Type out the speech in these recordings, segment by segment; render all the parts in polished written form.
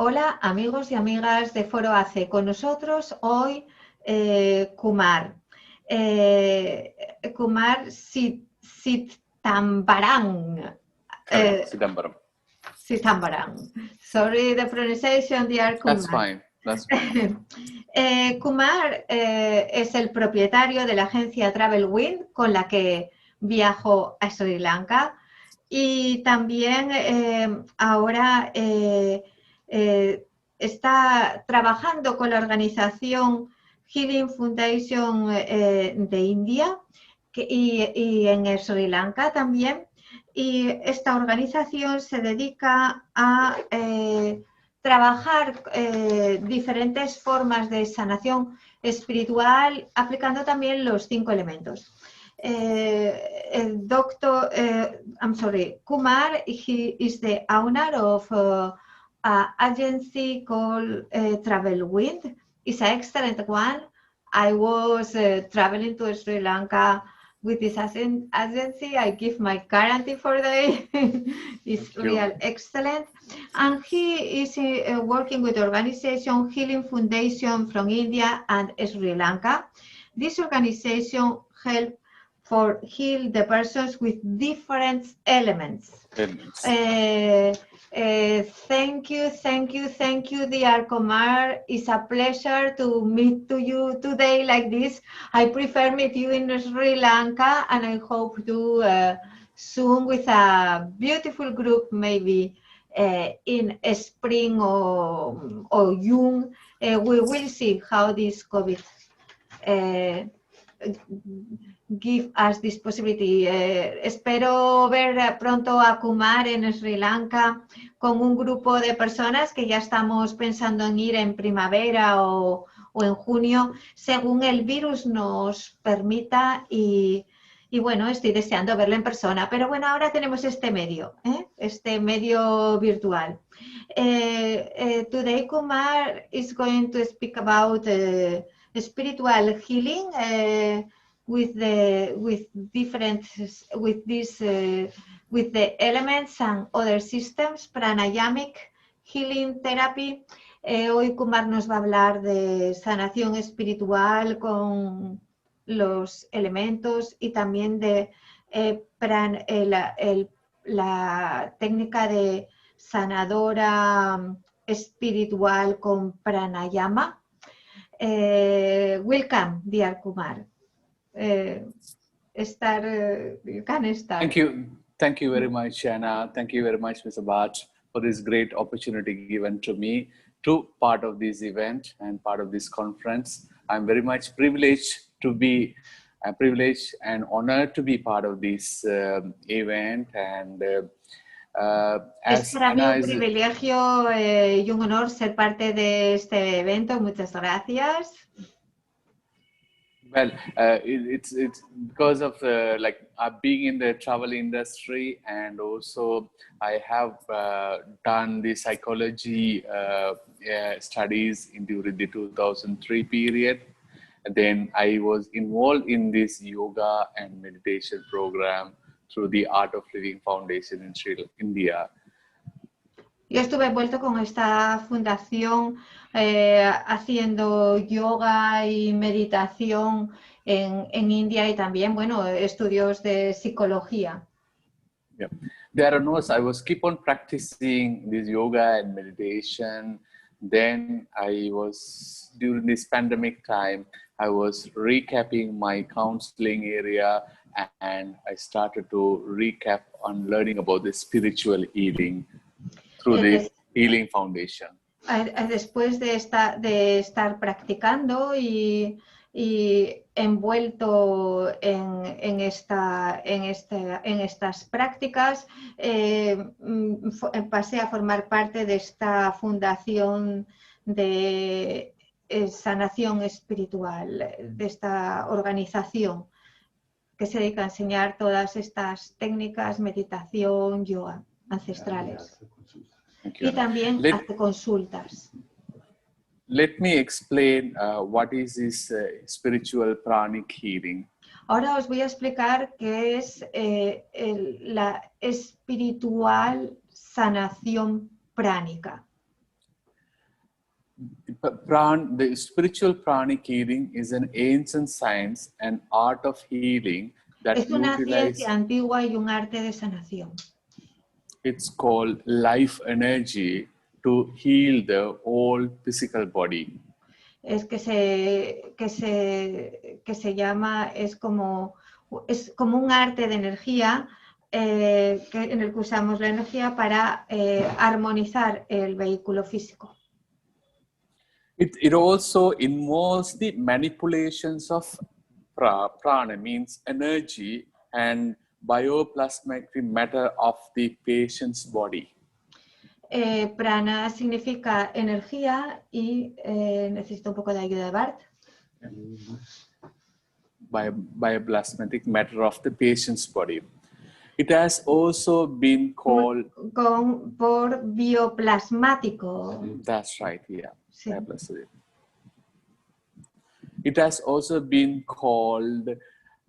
Hola amigos y amigas de Foro AC. Con nosotros hoy Kumar. Kumar Sithambaram. Sithambaram. Sithambaram. Sorry the pronunciation, dear Kumar. That's fine. That's fine. Kumar es el propietario de la agencia Travelwind con la que viajo a Sri Lanka y también ahora está trabajando con la organización Healing Foundation de India y en Sri Lanka también. Y esta organización se dedica a trabajar diferentes formas de sanación espiritual aplicando también los 5 elementos. Kumar, he is the owner of an agency called Travelwind. It's an excellent one. I was traveling to Sri Lanka with this agency. I give my guarantee for the it's real excellent. And he is working with the organization Healing Foundation from India and Sri Lanka. This organization helps for heal the persons with different elements. Thank you, dear Kumar. It's a pleasure to meet to you today like this. I prefer meet you in Sri Lanka, and I hope to soon with a beautiful group, maybe in spring or June. We will see how this COVID give us this possibility. Espero ver pronto a Kumar en Sri Lanka con un grupo de personas que ya estamos pensando en ir en primavera o en junio, según el virus nos permita y bueno, estoy deseando verlo en persona, pero bueno, ahora tenemos este medio virtual. Today Kumar is going to speak about spiritual healing with the elements and other systems, pranayamic healing therapy. Hoy Kumar nos va a hablar de sanación espiritual con los elementos y también de la técnica de sanadora espiritual con pranayama. Welcome, dear Kumar. You can start. Thank you very much, Anna. Thank you very much, Mr. Bhatt, for this great opportunity given to me to part of this event and part of this conference. I'm very much privileged and honored to be part of this event. And es para mí un privilegio y un honor ser parte de este evento. Muchas gracias. Well, it's because of being in the travel industry, and also I have done the psychology studies during the 2003 period. And then I was involved in this yoga and meditation program through the Art of Living Foundation in India. Yo estuve envuelto con esta fundación haciendo yoga y meditación en India y también, bueno, estudios de psicología. Yeah. There are I was keep on practicing this yoga and meditation. Then during this pandemic time, I was recapping my counseling area, and I started to recap on learning about the spiritual healing through the Healing Foundation. Después de estar practicando y envuelto en estas prácticas, pasé a formar parte de esta fundación de sanación espiritual, de esta organización que se dedica a enseñar todas estas técnicas, meditación, yoga ancestrales. Y también hace consultas. Let me explain what is this spiritual pranic healing. Ahora os voy a explicar qué es la espiritual sanación pránica. The spiritual pranic healing is an ancient science and art of healing that Es una utilize, ciencia antigua y un arte de sanación. it's called life energy to heal the whole physical body. Es que se llama, es como un arte de energía en el que usamos la energía para armonizar el vehículo físico. It also involves the manipulations of prana, means energy, and bioplasmatic matter of the patient's body. Prana significa energía y necesito un poco de ayuda de Bart. Bioplasmatic matter of the patient's body. It has also been called... Por bioplasmático. That's right, yeah. Sí. It has also been called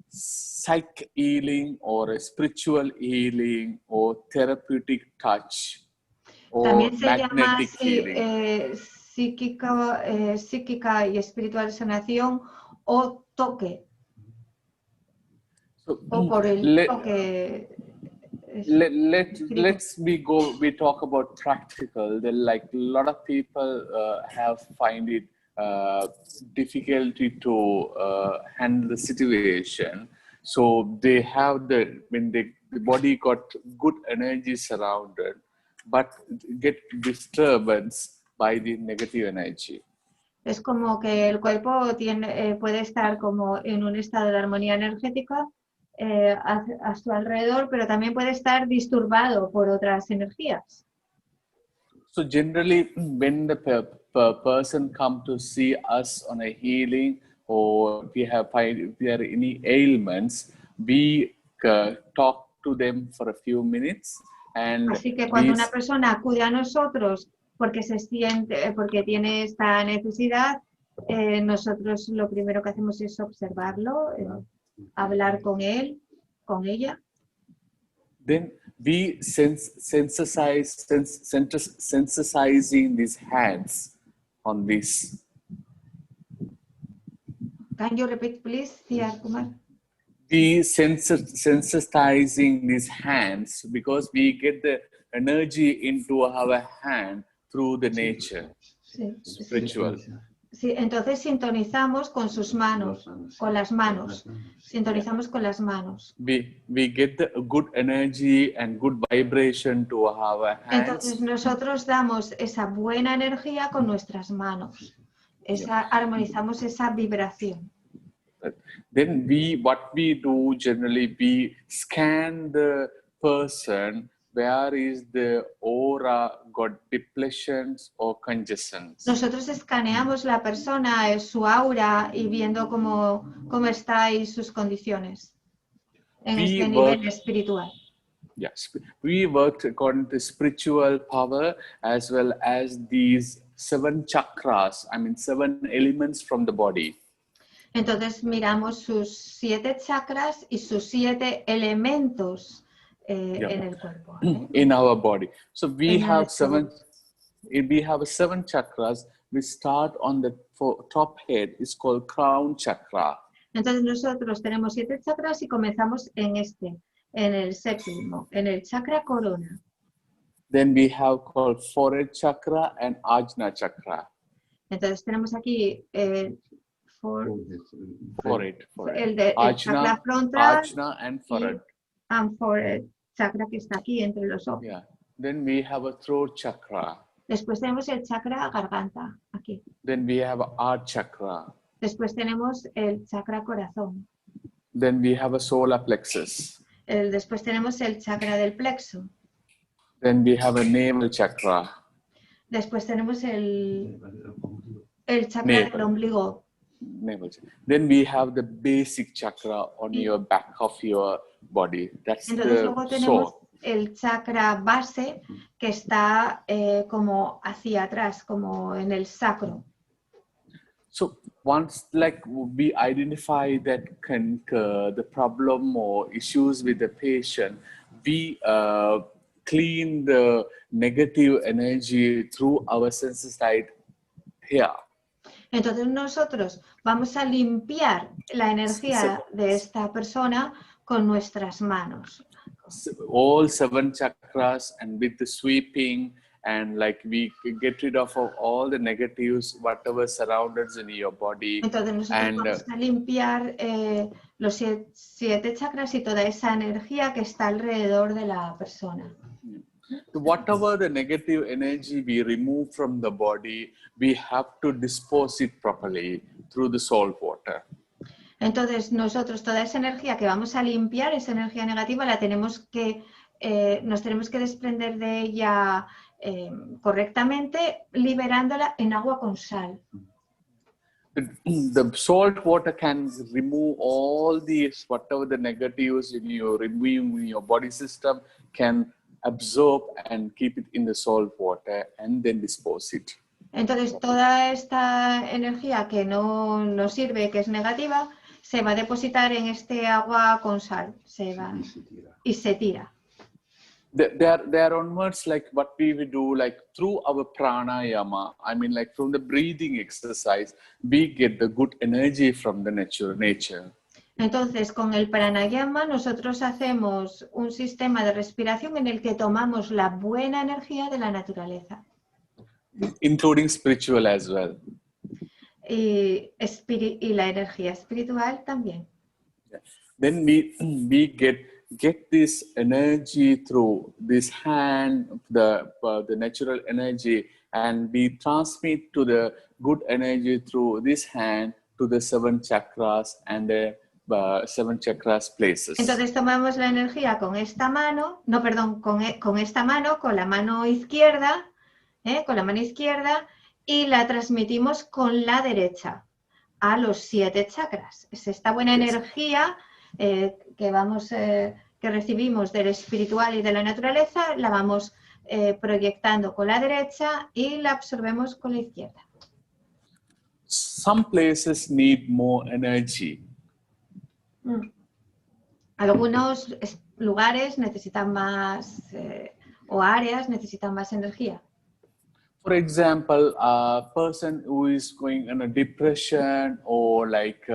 psych healing or spiritual healing or therapeutic touch or También se llama magnetic healing. psíquica y espiritual sanación o toque. So, O por el toque. We talk about practical. Like a lot of people find it difficulty to handle the situation. So they have the body got good energy surrounded, but get disturbance by the negative energy. Es como que el cuerpo puede estar como en un estado de armonía energética a su alrededor, pero también puede estar disturbado por otras energías. So generally, when the person come to see us on a healing, or if there are any ailments, we talk to them for a few minutes. And así que cuando una persona acude a nosotros porque tiene esta necesidad, nosotros lo primero que hacemos es observarlo, hablar con él, con ella. Then we sensitizing these hands on this. Can you repeat, please, G.Kumar? We sensitizing these hands because we get the energy into our hand through the nature, sí, spiritual. Sí, entonces sintonizamos con sus manos, con las manos. Sintonizamos con las manos. We get the good energy and good vibration to our hands. Entonces nosotros damos esa buena energía con nuestras manos. Armonizamos esa vibración. Then what we do generally, we scan the person. Where is the aura got depletions or congestions? Nosotros escaneamos la persona, su aura, y viendo cómo está y sus condiciones en este nivel espiritual. Yes, we worked according to spiritual power as well as these 7 chakras, 7 elements from the body. Entonces miramos sus 7 chakras y sus 7 elementos en el cuerpo. In our body. So we have 7 chakras. We start on the top head. It's called crown chakra. Entonces nosotros tenemos 7 chakras y comenzamos en el séptimo, en el chakra corona. Then we have called forehead chakra and ajna chakra. Entonces tenemos aquí forehead. El chakra frontal, ajna and forehead. And forehead, chakra que está aquí entre los ojos. Yeah. Then we have a throat chakra. Después tenemos el chakra garganta, aquí. Then we have a heart chakra. Después tenemos el chakra corazón. Then we have a solar plexus. Después tenemos el chakra del plexo. Then we have a navel chakra. Después tenemos el chakra del ombligo. Navel. Then we have the basic chakra on your back of your body. That's entonces the luego tenemos soul. El chakra base que está como hacia atrás, como en el sacro. So once we identify that the problem or issues with the patient, we clean the negative energy through our sensitized here. Entonces nosotros vamos a limpiar la energía de esta persona con nuestras manos. All 7 chakras, and with the sweeping, and like we get rid of all the negatives, whatever surrounds in your body. Entonces nosotros vamos a limpiar los 7 chakras y toda esa energía que está alrededor de la persona. Whatever the negative energy we remove from the body, we have to dispose it properly through the salt water. Entonces nosotros toda esa energía que vamos a limpiar, esa energía negativa, la tenemos que, nos tenemos que desprender de ella correctamente, liberándola en agua con sal. The salt water can remove all these, whatever the negatives in your body system, can absorb and keep it in the salt water and then dispose it. Entonces toda esta energía que no nos sirve, que es negativa, se va a depositar en este agua con sal, se va y se tira. There onwards, like what we will do, like through our pranayama, I mean, like from the breathing exercise, we get the good energy from the nature. Entonces, con el pranayama nosotros hacemos un sistema de respiración en el que tomamos la buena energía de la naturaleza. Including spiritual as well. Y la energía espiritual también. Then we get this energy through this hand, the natural energy, and we transmit to the good energy through this hand to the 7 chakras and the 7 chakras places. Entonces tomamos la energía con esta mano, con esta mano, con la mano izquierda, y la transmitimos con la derecha a los 7 chakras. Es esta buena energía que recibimos del espiritual y de la naturaleza, la vamos proyectando con la derecha y la absorbemos con la izquierda. Some places need more energy. Algunos lugares necesitan más, o áreas necesitan más energía. For example, a person who is going in a depression or like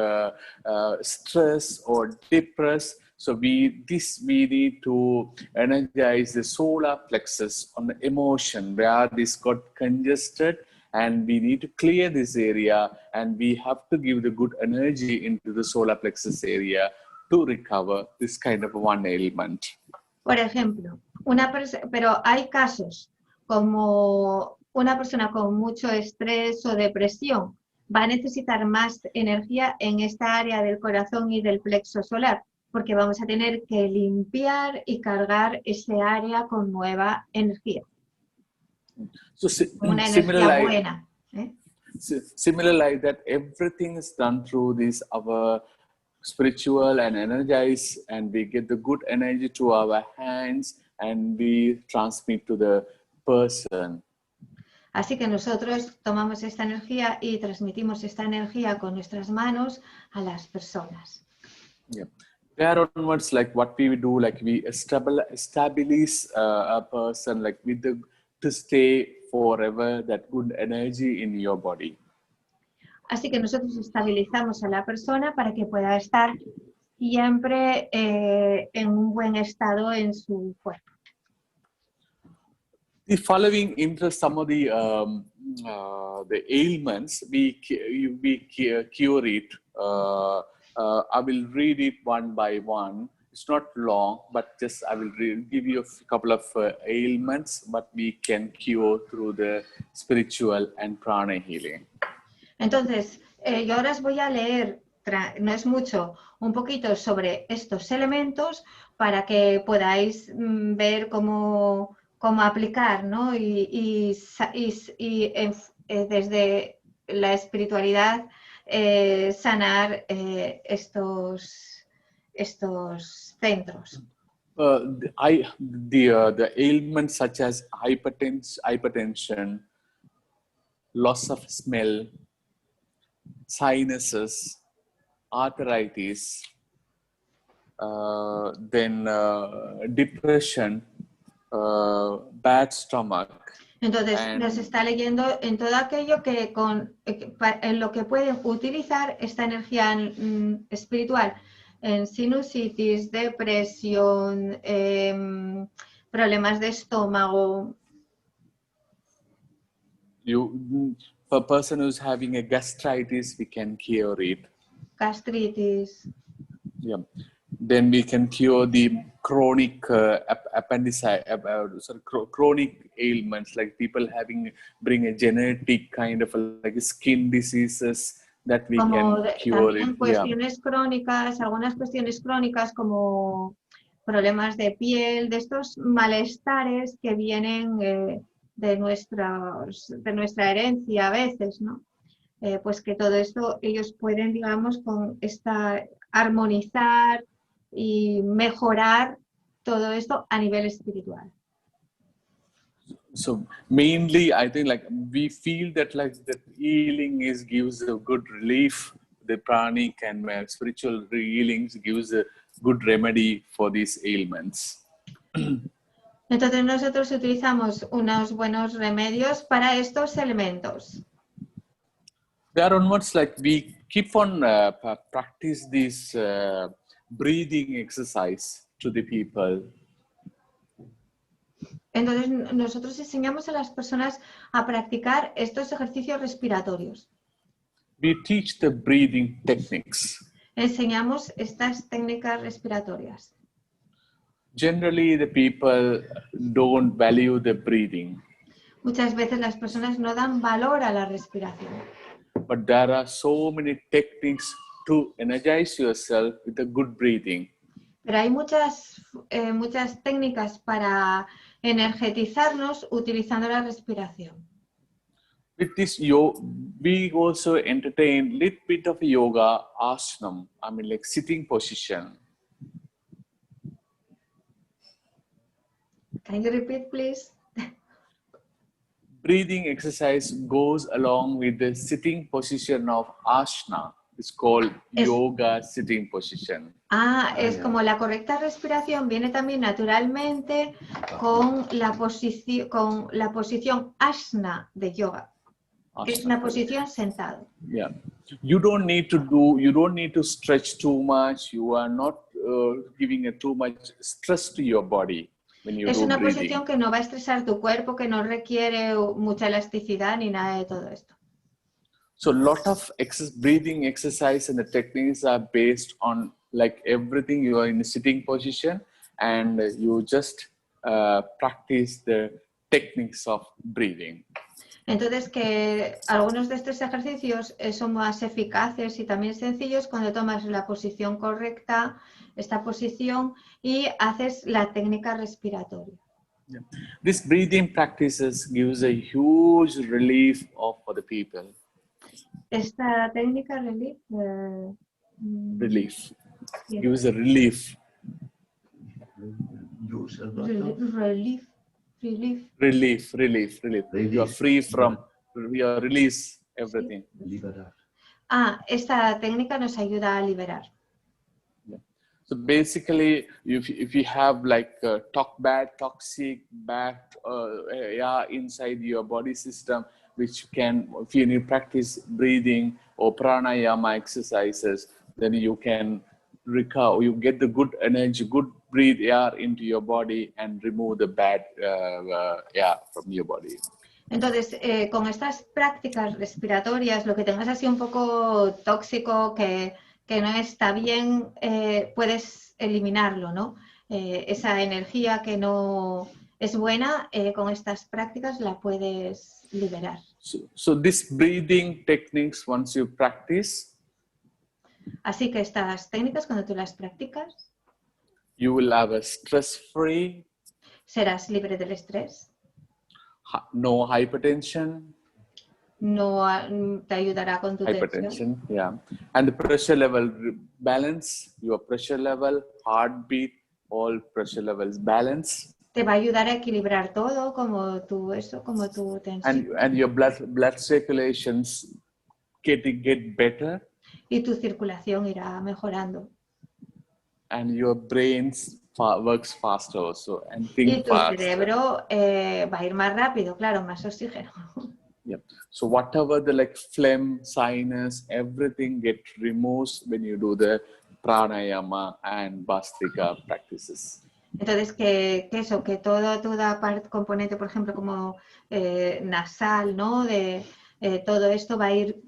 stress or depressed, so we need to energize the solar plexus on the emotion where this got congested, and we need to clear this area, and we have to give the good energy into the solar plexus area to recover this kind of one ailment. Por ejemplo, pero hay casos como una persona con mucho estrés o depresión va a necesitar más energía en esta área del corazón y del plexo solar, porque vamos a tener que limpiar y cargar ese área con nueva energía. So, una energía buena. Similar like that, everything is done through this our spiritual and energize, and we get the good energy to our hands and we transmit to the person. Así que nosotros tomamos esta energía y transmitimos esta energía con nuestras manos a las personas. Yeah. There onwards, like what we do, like we establish a person like to stay forever that good energy in your body. Así que nosotros estabilizamos a la persona para que pueda estar siempre en un buen estado en su cuerpo. The following interest some of the ailments we cure it. I will read it one by one. It's not long, but just I will give you a couple of ailments, but we can cure through the spiritual and prana healing. Entonces, yo ahora os voy a leer, no es mucho, un poquito sobre estos elementos para que podáis ver cómo aplicar, ¿no? Y desde la espiritualidad sanar estos centros. The ailments such as hypertension, loss of smell, sinuses, arthritis, then depression, bad stomach. Entonces, nos está leyendo en todo aquello que en lo que pueden utilizar esta energía espiritual, en sinusitis, depresión, problemas de estómago. For a person who's having a gastritis, we can cure it. Gastritis. Yeah. Then we can cure the chronic chronic ailments, like people bring a genetic kind of like skin diseases that we can cure it. Cuestiones crónicas, algunas cuestiones crónicas como problemas de piel, de estos malestares que vienen de nuestra herencia a veces, ¿no? Pues que todo esto ellos pueden, digamos, armonizar y mejorar todo esto a nivel espiritual. So mainly, I think like we feel that like the healing gives a good relief. The pranic and spiritual healings gives a good remedy for these ailments. Entonces nosotros utilizamos unos buenos remedios para estos elementos. There onwards, like we keep on practice this breathing exercise to the people. Entonces nosotros enseñamos a las personas a practicar estos ejercicios respiratorios. We teach the breathing techniques. Enseñamos estas técnicas respiratorias. Generally, the people don't value the breathing. Muchas veces las personas no dan valor a la respiración. But there are so many techniques to energize yourself with a good breathing. Pero hay muchas técnicas para energetizarnos utilizando la respiración. With this, we also entertain a little bit of yoga asana, I mean like sitting position. Can you repeat, please? Breathing exercise goes along with the sitting position of asana. It's called yoga sitting position. Es como la correcta respiración viene también naturalmente con la posición asana de yoga. Es una posición sentado. Yeah. You don't need to stretch too much. You are not giving too much stress to your body when you Es do una breathing. posición que no va a estresar tu cuerpo, que no requiere mucha elasticidad ni nada de todo esto. So a lot of breathing exercise and the techniques are based on like everything. You are in a sitting position and you just practice the techniques of breathing. Entonces, que algunos de estos ejercicios son más eficaces y también sencillos cuando tomas la posición correcta, esta posición, y haces la técnica respiratoria. Yeah. This breathing practices gives a huge relief for the people. Esta técnica Relief. Yeah. Gives a relief. Relief. You are free from, you are release everything. Esta técnica nos ayuda a liberar. Yeah. So basically, if you have like toxic inside your body system, which can, if you practice breathing or pranayama exercises, then you can recover, you get the good energy, good breathe air into your body and remove the bad air from your body. Entonces, con estas prácticas respiratorias, lo que tengas así un poco tóxico, que no está bien, puedes eliminarlo, ¿no? Esa energía que no es buena, con estas prácticas la puedes liberar. So this breathing techniques, once you practice, así que estas técnicas, cuando tú las practicas, you will have a stress-free, serás libre del estrés, no hypertension, no te ayudará con tu hypertension, yeah, and the pressure level balance, your pressure level, heartbeat, all pressure levels balance. Te va a ayudar a equilibrar todo, como tu tensión. And your blood circulations get Y tu circulación irá mejorando. And your brain's works faster also and Y think tu faster. cerebro va a ir más rápido, claro, más oxígeno. Yep. So whatever the like phlegm, sinus, everything get removed when you do the pranayama and bastrika practices. Entonces, que eso, que toda parte, componente, por ejemplo, como nasal, ¿no? Todo esto va a ir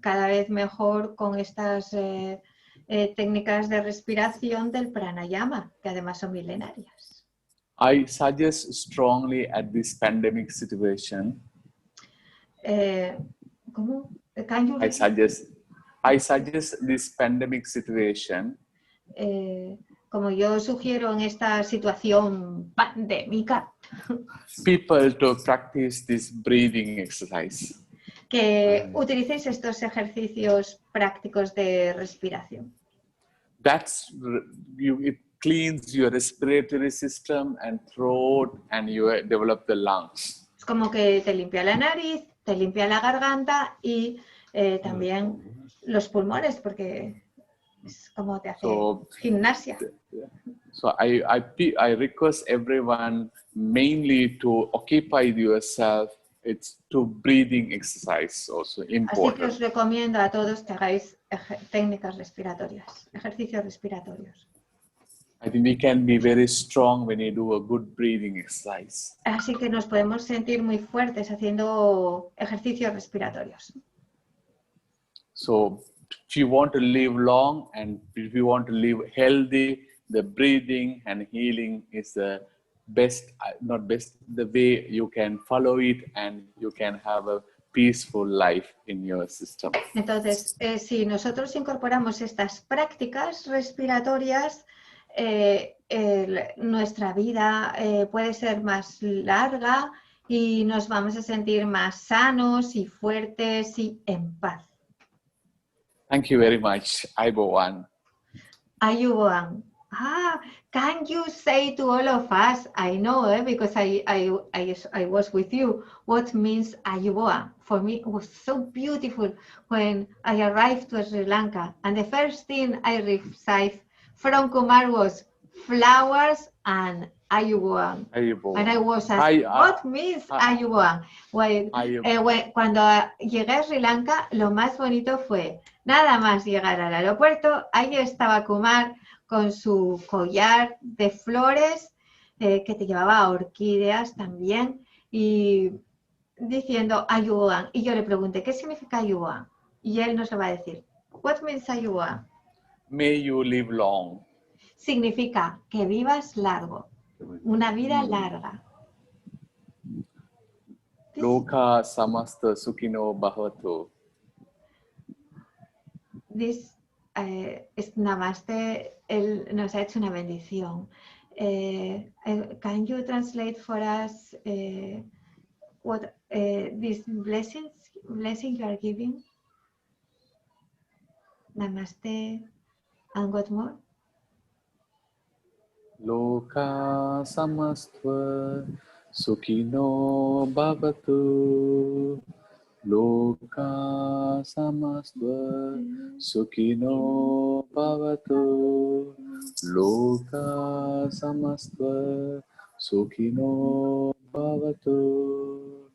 cada vez mejor con estas técnicas de respiración del pranayama, que además son milenarias. I suggest strongly at this pandemic situation. ¿Cómo? Can you I suggest this pandemic situation. Como yo sugiero en esta situación pandémica, People to practice this breathing exercise. que utilicéis estos ejercicios prácticos de respiración. It cleans your respiratory system and throat, and you develop the lungs. Es como que te limpia la nariz, te limpia la garganta y también los pulmones, porque es como te hace gimnasia. So I request everyone mainly to occupy yourself. It's to breathing exercise also important. Así que os recomiendo a todos que hagáis técnicas respiratorias, ejercicios respiratorios. I think we can be very strong when you do a good breathing exercise. Así que nos podemos sentir muy fuertes haciendo ejercicios respiratorios. So if you want to live long and if you want to live healthy, the breathing and healing is the best, not best, the way you can follow it and you can have a peaceful life in your system. Entonces, si nosotros incorporamos estas prácticas respiratorias, nuestra vida puede ser más larga y nos vamos a sentir más sanos y fuertes y en paz. Thank you very much. Ayubowan. Ayubowan. Can you say to all of us, I know, because I was with you, what means Ayubowan? For me, it was so beautiful when I arrived to Sri Lanka. And the first thing I received from Kumar was flowers and Ayubowan. And I was asking, what means Ayubowan? Cuando llegué a Sri Lanka, lo más bonito fue nada más llegar al aeropuerto, ahí estaba Kumar con su collar de flores, que te llevaba orquídeas también, y diciendo Ayubowan. Y yo le pregunté, ¿qué significa Ayubowan? Y él nos lo va a decir. What means Ayubowan? May you live long. Significa que vivas largo, una vida larga. Loka samasta sukhino bhavatu. Namaste, él nos ha hecho una bendición. Can you translate for us what these blessing you are giving? Namaste, and what more? Loka samasta sukhino bhavatu. Loka samasta sukhino bhavatu. Loka samasta sukhino bhavatu.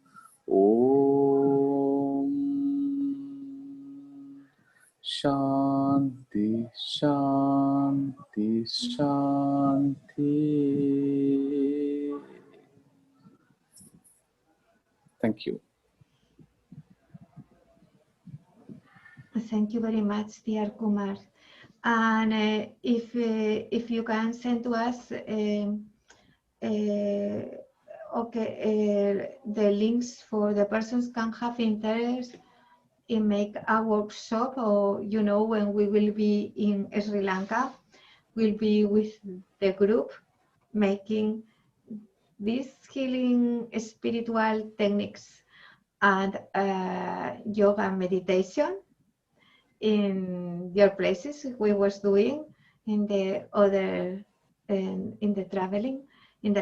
Om Shanti Shanti Shanti. Thank you. Thank you very much, dear Kumar. And if you can send to us the links for the persons can have interest in make a workshop, or when we will be in Sri Lanka, we'll be with the group making these healing spiritual techniques and yoga and meditation in your places we was doing in the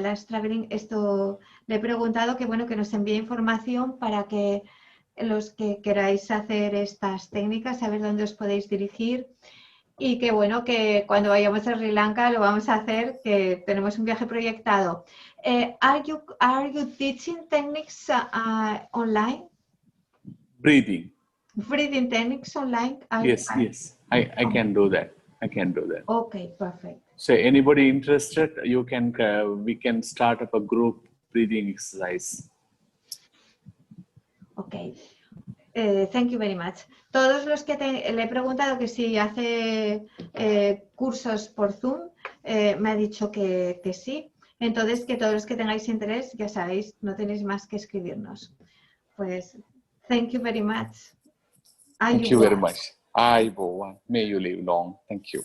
last traveling. Esto le he preguntado que que nos envíe información para que los que queráis hacer estas técnicas, saber dónde os podéis dirigir y que bueno, que cuando vayamos a Sri Lanka lo vamos a hacer, que tenemos un viaje proyectado. Are you teaching techniques online? Breathing. Breathing techniques online? Yes, I can do that. I can do that. Okay, perfect. So anybody interested, you can we can start up a group breathing exercise. Okay. Thank you very much. Todos los que le he preguntado que si hace cursos por Zoom, me ha dicho que sí. Entonces, que todos los que tengáis interés, ya sabéis, no tenéis más que escribirnos. Pues, thank you very much. Thank you very much. May you live long. Thank you.